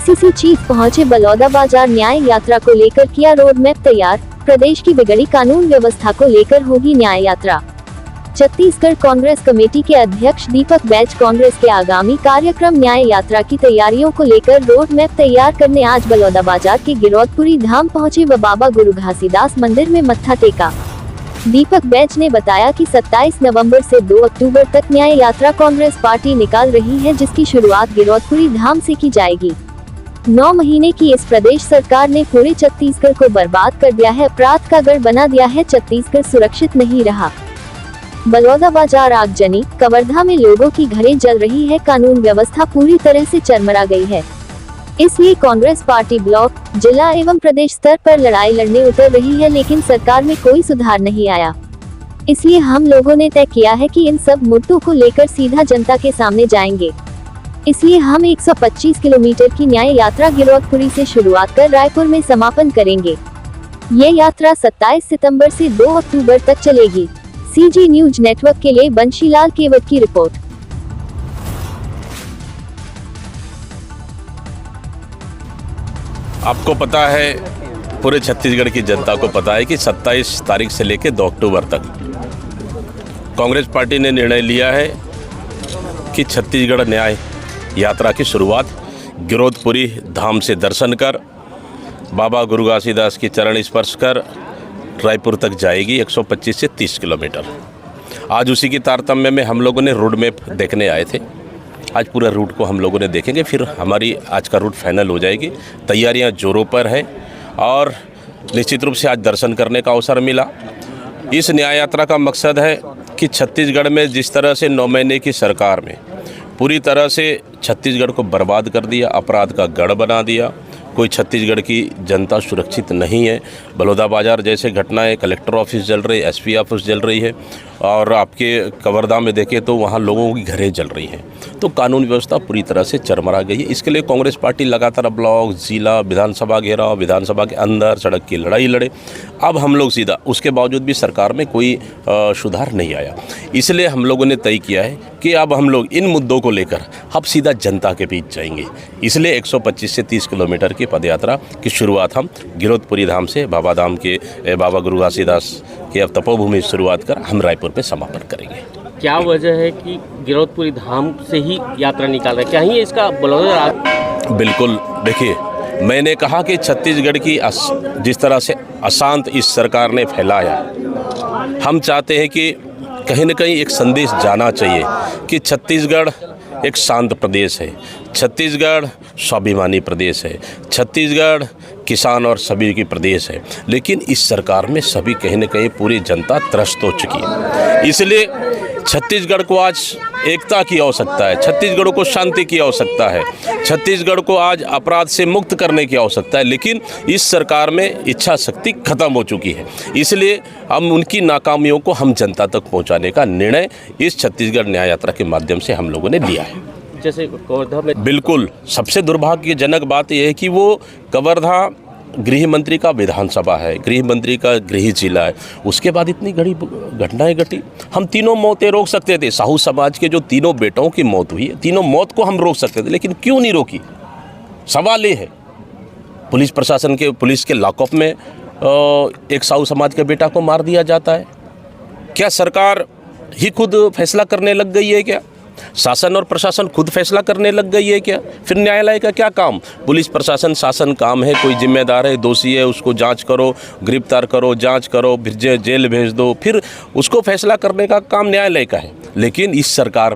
PCC chief पहुंचे बलौदाबाजार। न्याय यात्रा को लेकर किया रोड मैप तैयार। प्रदेश की बिगड़ी कानून व्यवस्था को लेकर होगी न्याय यात्रा। छत्तीसगढ़ कांग्रेस कमेटी के अध्यक्ष दीपक बैज कांग्रेस के आगामी कार्यक्रम न्याय यात्रा की तैयारियों को लेकर रोड मैप तैयार करने आज बलौदाबाजार के गिरौदपुरी धाम पहुंचे व बाबा गुरु घासीदास मंदिर में मत्था टेका। दीपक बैज ने बताया कि 27 नवंबर से 2 अक्टूबर तक न्याय यात्रा कांग्रेस पार्टी निकाल रही है, जिसकी शुरुआत गिरौदपुरी धाम से की जाएगी। 9 महीने की इस प्रदेश सरकार ने पूरे छत्तीसगढ़ को बर्बाद कर दिया है, अपराध का गढ़ बना दिया है। छत्तीसगढ़ सुरक्षित नहीं रहा। बलौदाबाजार आगजनी, कवर्धा में लोगों की घरें जल रही है, कानून व्यवस्था पूरी तरह से चरमरा गई है। इसलिए कांग्रेस पार्टी ब्लॉक, जिला एवं प्रदेश स्तर पर लड़ाई लड़ने उतर रही है, लेकिन सरकार में कोई सुधार नहीं आया। इसलिए हम लोगों ने तय किया है कि इन सब मुद्दों को लेकर सीधा जनता के सामने जाएंगे। इसलिए हम 125 किलोमीटर की न्याय यात्रा गिरौदपुरी से शुरुआत कर रायपुर में समापन करेंगे। ये यात्रा 27 सितंबर से 2 अक्टूबर तक चलेगी। सीजी न्यूज नेटवर्क के लिए बंशीलाल केवट की रिपोर्ट। आपको पता है, पूरे छत्तीसगढ़ की जनता को पता है कि 27 तारीख से लेकर 2 अक्टूबर तक कांग्रेस पार्टी ने निर्णय लिया है कि छत्तीसगढ़ न्याय यात्रा की शुरुआत गिरौदपुरी धाम से दर्शन कर बाबा गुरु घासीदास की चरण स्पर्श कर रायपुर तक जाएगी, 125 से 30 किलोमीटर। आज उसी की तारतम्य में हम लोगों ने रोड मैप देखने आए थे। आज पूरा रूट को हम लोगों ने देखेंगे, फिर हमारी आज का रूट फाइनल हो जाएगी। तैयारियां जोरों पर है और निश्चित रूप से आज दर्शन करने का अवसर मिला। इस न्याय यात्रा का मकसद है कि छत्तीसगढ़ में जिस तरह से 9 महीने की सरकार में पूरी तरह से छत्तीसगढ़ को बर्बाद कर दिया, अपराध का गढ़ बना दिया, कोई छत्तीसगढ़ की जनता सुरक्षित नहीं है। बलौदाबाजार जैसे घटनाएं, कलेक्टर ऑफिस जल रही, एसपी ऑफिस जल रही है और आपके कवर्धा में देखें तो वहाँ लोगों की घरें जल रही हैं। तो कानून व्यवस्था पूरी तरह से चरमरा गई है। इसके लिए कांग्रेस पार्टी लगातार ब्लॉक, जिला, विधानसभा घेराव, विधानसभा के अंदर सड़क की लड़ाई लड़े। अब हम लोग सीधा, उसके बावजूद भी सरकार में कोई सुधार नहीं आया। इसलिए हम लोगों ने तय किया है कि अब हम लोग इन मुद्दों को लेकर अब सीधा जनता के बीच जाएंगे। इसलिए 125 से 30 किलोमीटर की पदयात्रा की शुरुआत हम गिरौदपुरी धाम से बाबा धाम के बाबा गुरु घासीदास के अब तपोभूमि से शुरुआत कर हम रायपुर में समापन करेंगे। क्या वजह है कि गिरौदपुरी धाम से ही यात्रा निकाल रहे हैं? क्या ही इसका बलौदा? बिल्कुल, देखिए, मैंने कहा कि छत्तीसगढ़ की जिस तरह से अशांत इस सरकार ने फैलाया, हम चाहते हैं कि कहीं न कहीं एक संदेश जाना चाहिए कि छत्तीसगढ़ एक शांत प्रदेश है, छत्तीसगढ़ स्वाभिमानी प्रदेश है, छत्तीसगढ़ किसान और सभी की प्रदेश है। लेकिन इस सरकार में सभी कहीं न कहीं पूरी जनता त्रस्त हो चुकी है। इसलिए छत्तीसगढ़ को आज एकता की आवश्यकता है, छत्तीसगढ़ को शांति की आवश्यकता है, छत्तीसगढ़ को आज अपराध से मुक्त करने की आवश्यकता है। लेकिन इस सरकार में इच्छा शक्ति खत्म हो चुकी है। इसलिए हम उनकी नाकामियों को हम जनता तक पहुंचाने का निर्णय इस छत्तीसगढ़ न्याय यात्रा के माध्यम से हम लोगों ने लिया है। जैसे कवर्धा में, बिल्कुल, सबसे दुर्भाग्यजनक बात यह है कि वो कवर्धा गृह मंत्री का विधानसभा है, गृह मंत्री का गृह जिला है, उसके बाद इतनी बड़ी घटनाएं घटी। हम तीनों मौतें रोक सकते थे। साहू समाज के जो तीनों बेटों की मौत हुई है, तीनों मौत को हम रोक सकते थे, लेकिन क्यों नहीं रोकी? सवाल ये है। पुलिस प्रशासन के, पुलिस के लॉकअप में एक साहू समाज के बेटा को मार दिया जाता है। क्या सरकार ही खुद फैसला करने लग गई है क्या? शासन और प्रशासन खुद फैसला करने लग गई है क्या? फिर न्यायालय का क्या काम? पुलिस प्रशासन शासन काम है, कोई जिम्मेदार है, दोषी है, उसको जांच करो, गिरफ्तार करो, जांच करो, फिर जेल भेज दो, फिर उसको फैसला करने का काम न्यायालय का है। लेकिन इस सरकार